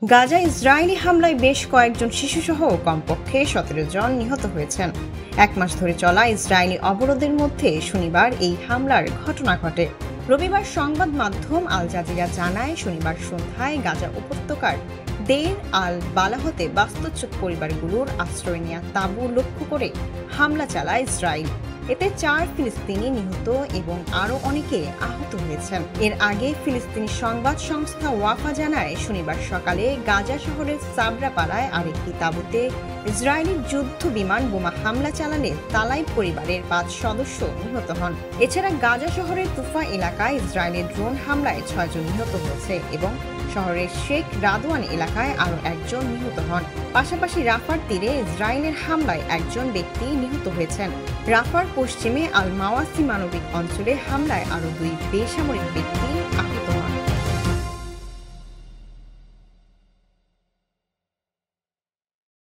Gaza Israeli হামলায় বেশ কয়েকজন শিশুসহ কমপক্ষে ১৭ জন নিহত হয়েছেন। এক মাস ধরে চলা ইসরায়েলি অবরোধের মধ্যে শনিবার এই হামলার ঘটনা ঘটে। রবিবার সংবাদ মাধ্যম আল জাজিরা জানায়, শনিবার সন্ধ্যায় গাজা উপত্যকার দেইর আল বালাহতে বাস্তুচ্যুত পরিবারগুলোর আশ্রয় নেওয়া তাঁবু লক্ষ্য করে হামলা চালায় ইসরায়েল। এতে ৪ ফিলিস্তিনি নিহত এবং আরও অনেকে আহত হয়েছেন। এর আগে ফিলিস্তিনি সংবাদ সংস্থা ওয়াফা জানায়, শনিবার সকালে গাজা শহরের সাবরা পাড়ায় আরেকটি তাঁবুতে ইসরায়েলি যুদ্ধ বিমান বোমা হামলা চালালে তালাইব পরিবারের ৫ সদস্য নিহত হন। এছাড়া গাজা শহরের তুফা এলাকায় ইসরায়েলের ড্রোন হামলায় ৬ জন নিহত হয়েছে এবং শহরের শেখ রাদওয়ান এলাকায় আরও একজন নিহত হন। পাশাপাশি রাফার তীরে ইসরায়েলের হামলায় একজন ব্যক্তি নিহত হয়েছেন। রাফার পশ্চিমে আল মাওয়াসি মানবিক অঞ্চলে হামলায় আরও ২ বেসামরিক ব্যক্তি